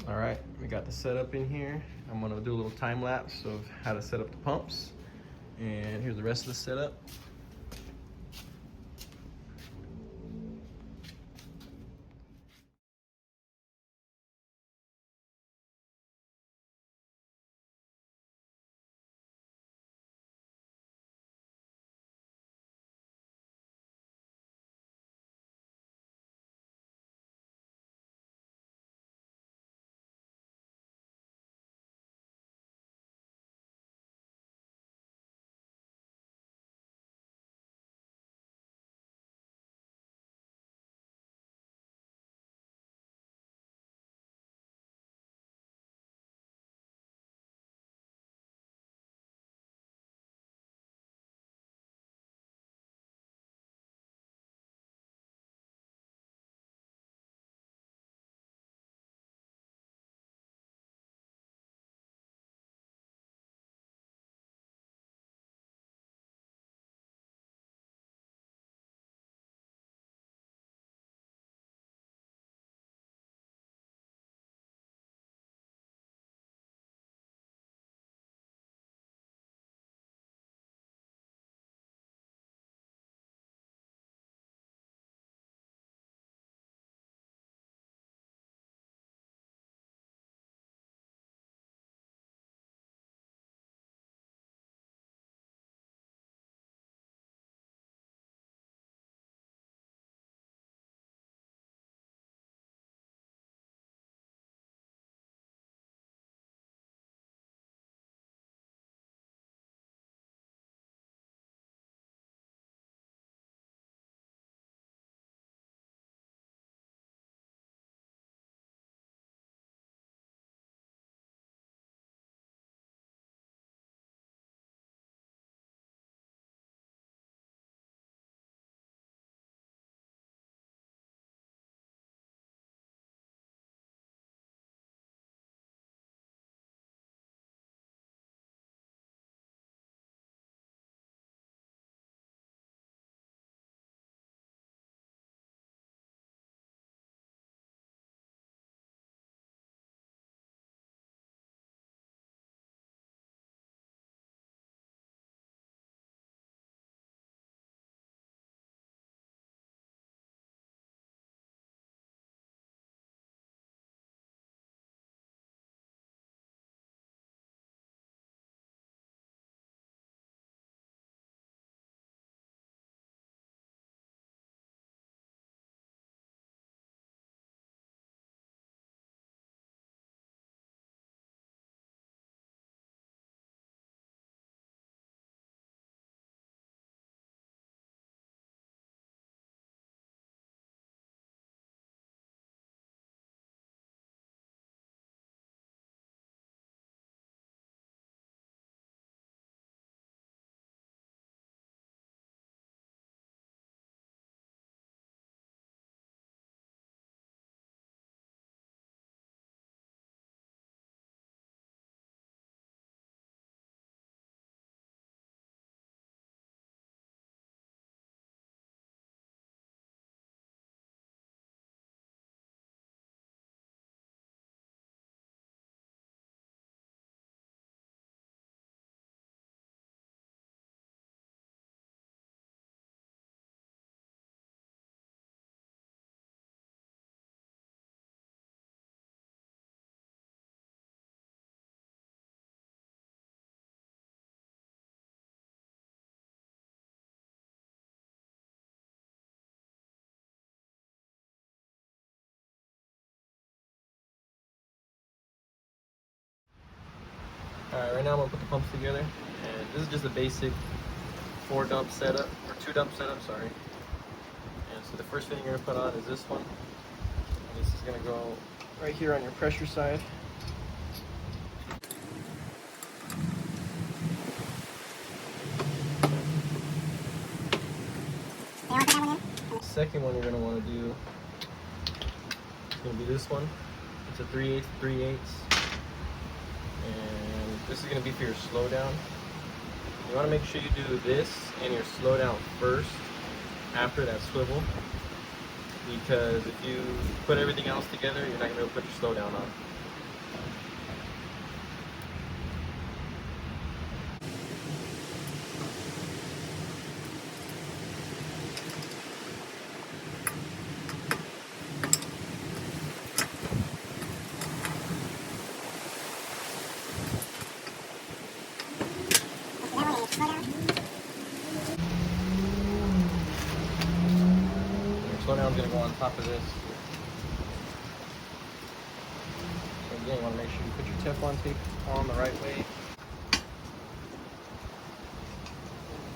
All right, we got the setup in here. I'm gonna do a little time lapse of how to set up the pumps. And here's the rest of the setup. All right, right now I'm gonna put the pumps together. And this is just a basic 4-dump setup, or 2-dump setup, sorry. And so the first thing you're gonna put on is this one. And this is gonna go right here on your pressure side. Second one you're gonna want to do is gonna be this one. It's a 3/8, and this is gonna be for your slowdown. You want to make sure you do this and your slowdown first after that swivel, because if you put everything else together, you're not gonna be able to put your slowdown on. one's going to go on top of this. So again, you want to make sure you put your Teflon tape on the right way.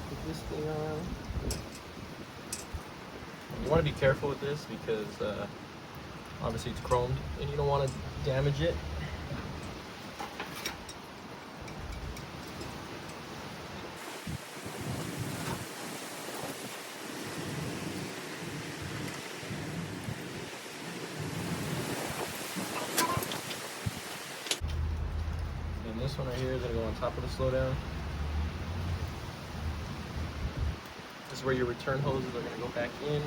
Put this thing on. And you want to be careful with this because obviously it's chromed and you don't want to damage it. And this one right here is going to go on top of the slowdown. This is where your return hoses are going to go back in.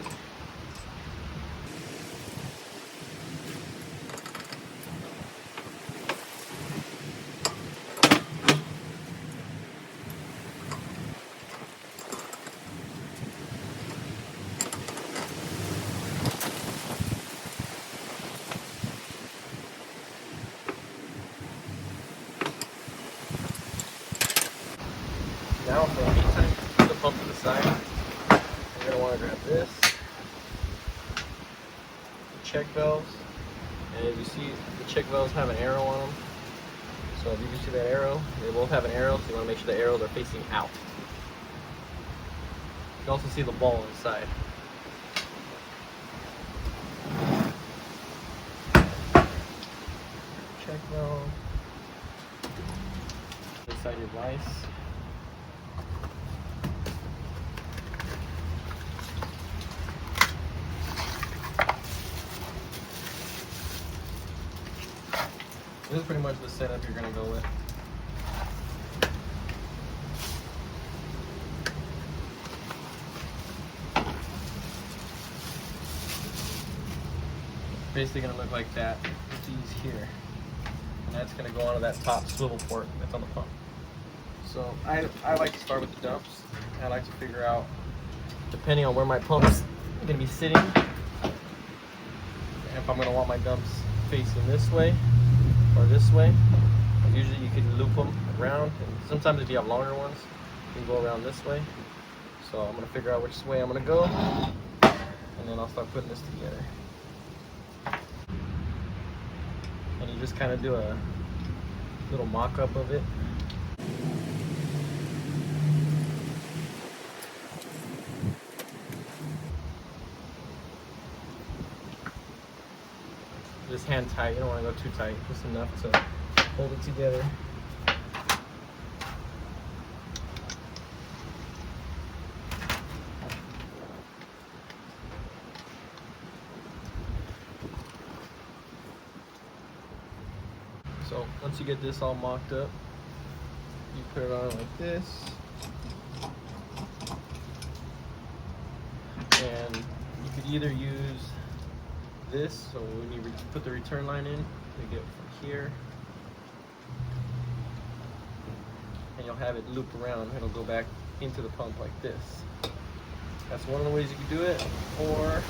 Now for the meantime, put the pump to the side. You're going to want to grab this, the check valves, and as you see, the check valves have an arrow on them. So if you can see that arrow, they both have an arrow, so you want to make sure the arrows are facing out. You can also see the ball inside. Check valve, inside your vise. This is pretty much the setup you're going to go with. Basically going to look like that with these here. And that's going to go onto that top swivel port that's on the pump. So I like to start with the dumps. I like to figure out, depending on where my pump's going to be sitting, if I'm going to want my dumps facing this way or this way. Usually you can loop them around, and sometimes if you have longer ones, you can go around this way. So I'm going to figure out which way I'm going to go, and then I'll start putting this together. And you just kind of do a little mock-up of it. Just hand tight, you don't want to go too tight, just enough to hold it together. So once you get this all mocked up, you put it on like this. And you could either use this, so when you put the return line in, you get from here, and you'll have it looped around. It'll go back into the pump like this. That's one of the ways you can do it. Or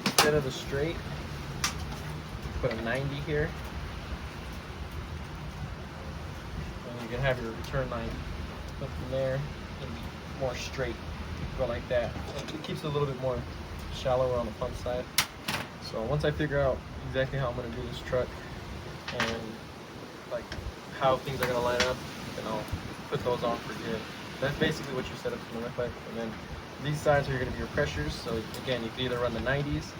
instead of the straight, put a 90 here. You can have your return line up from there and be more straight. Go like that. It keeps it a little bit more shallower on the pump side. So once I figure out exactly how I'm going to do this truck and like how things are going to line up, then I'll put those on for good. That's basically what your setup's going to look like. And then these sides are going to be your pressures. So again, you can either run the 90s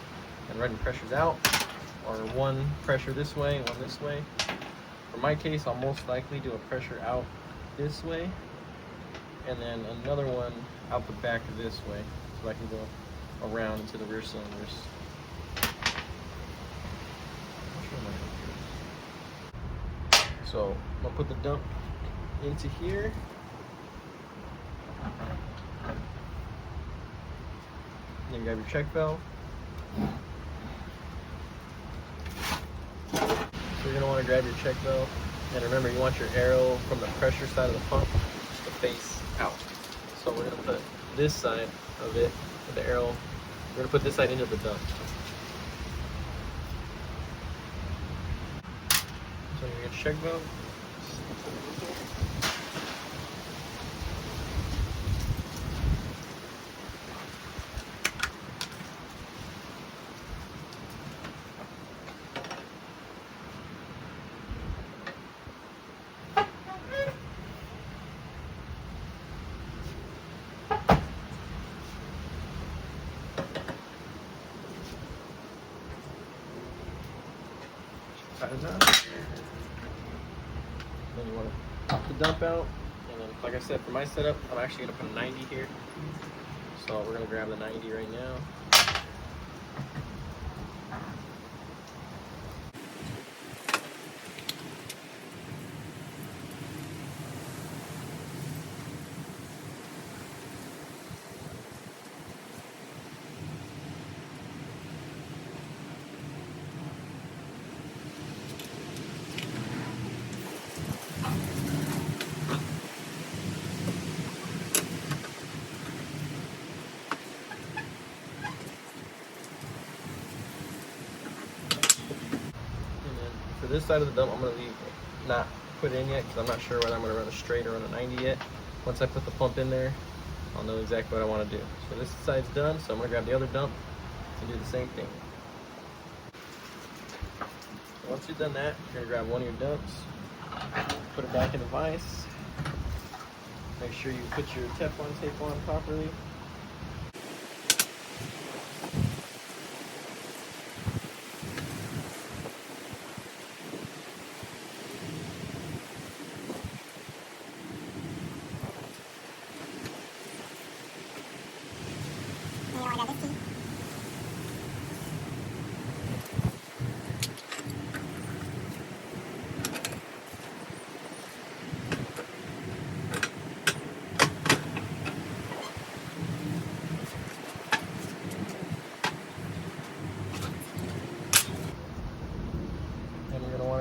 and run your pressures out, or one pressure this way and one this way. For my case, I'll most likely do a pressure out this way, and then another one out the back of this way, so I can go around into the rear cylinders. So I'm gonna put the dump into here. Then you grab your check valve. So you're going to want to grab your check valve, and remember, you want your arrow from the pressure side of the pump to face out. So we're going to put this side of it with the arrow, we're going to put this side into the dump. So you get your check valve, enough. Then you want to pop the dump out. And then, like I said, for my setup, I'm actually going to put a 90 here. So we're going to grab the 90 right now. For this side of the dump, I'm going to leave not put in yet because I'm not sure whether I'm going to run a straight or run a 90 yet. Once I put the pump in there, I'll know exactly what I want to do. So this side's done, so I'm going to grab the other dump and do the same thing. So once you've done that, you're going to grab one of your dumps, put it back in the vise. Make sure you put your Teflon tape on properly.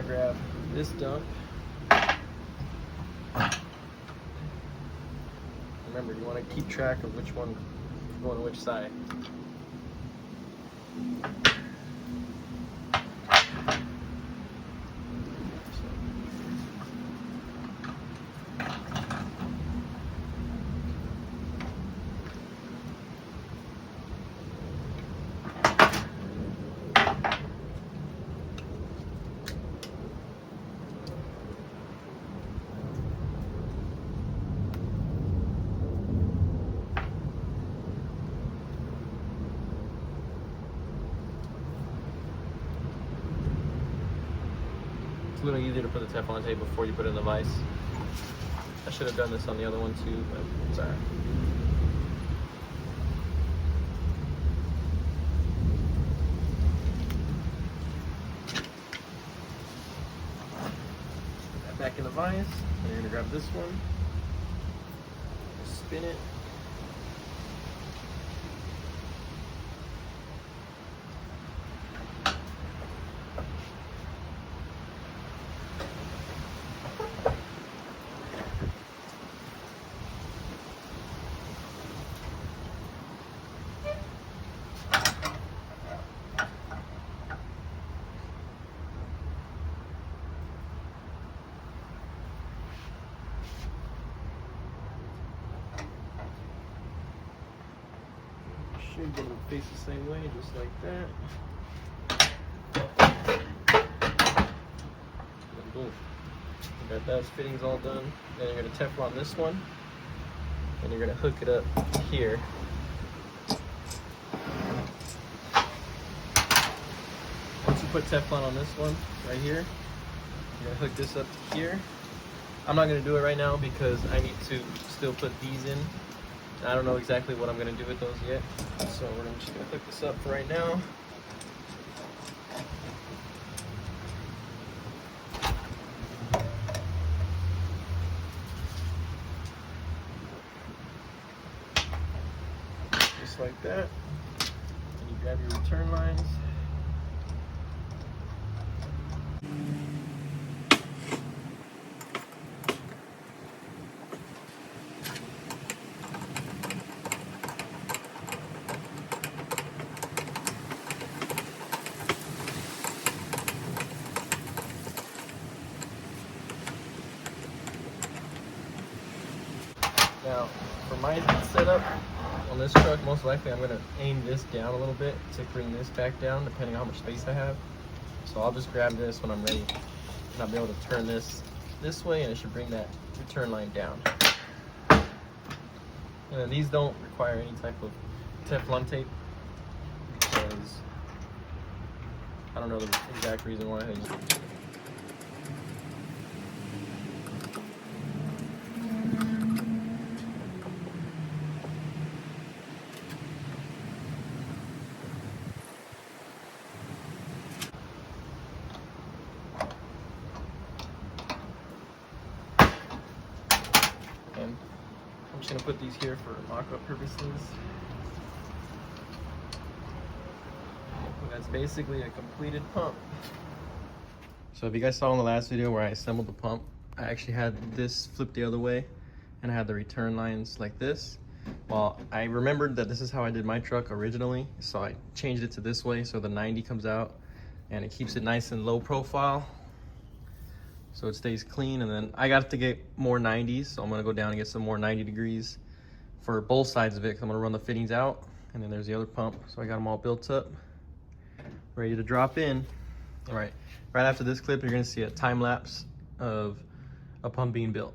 Grab this dump. Remember, you want to keep track of which one is going to which side. It's a little easier to put the Teflon tape before you put it in the vise. I should have done this on the other one too, but it's alright. Put that back in the vise, and you're going to grab this one, spin it. Should get them face the same way, just like that. And boom. You got those fittings all done. Then you're going to Teflon this one, and you're going to hook it up here. Once you put Teflon on this one, right here, you're going to hook this up to here. I'm not going to do it right now because I need to still put these in. I don't know exactly what I'm going to do with those yet, so we're just going to hook this up for right now. Just like that. And you grab your return lines. Now, for my setup on this truck, most likely I'm going to aim this down a little bit to bring this back down, depending on how much space I have. So I'll just grab this when I'm ready, and I'll be able to turn this way, and it should bring that return line down. And these don't require any type of Teflon tape, because I don't know the exact reason why. gonna put these here for mock-up purposes. That's basically a completed pump. So if you guys saw in the last video where I assembled the pump, I actually had this flipped the other way and I had the return lines like this. Well, I remembered that this is how I did my truck originally, so I changed it to this way so the 90 comes out and it keeps it nice and low profile so it stays clean. And then I got to get more 90s, so I'm gonna go down and get some more 90 degrees for both sides of it because I'm gonna run the fittings out. And then there's the other pump, so I got them all built up, ready to drop in. All right, right after this clip, you're gonna see a time lapse of a pump being built.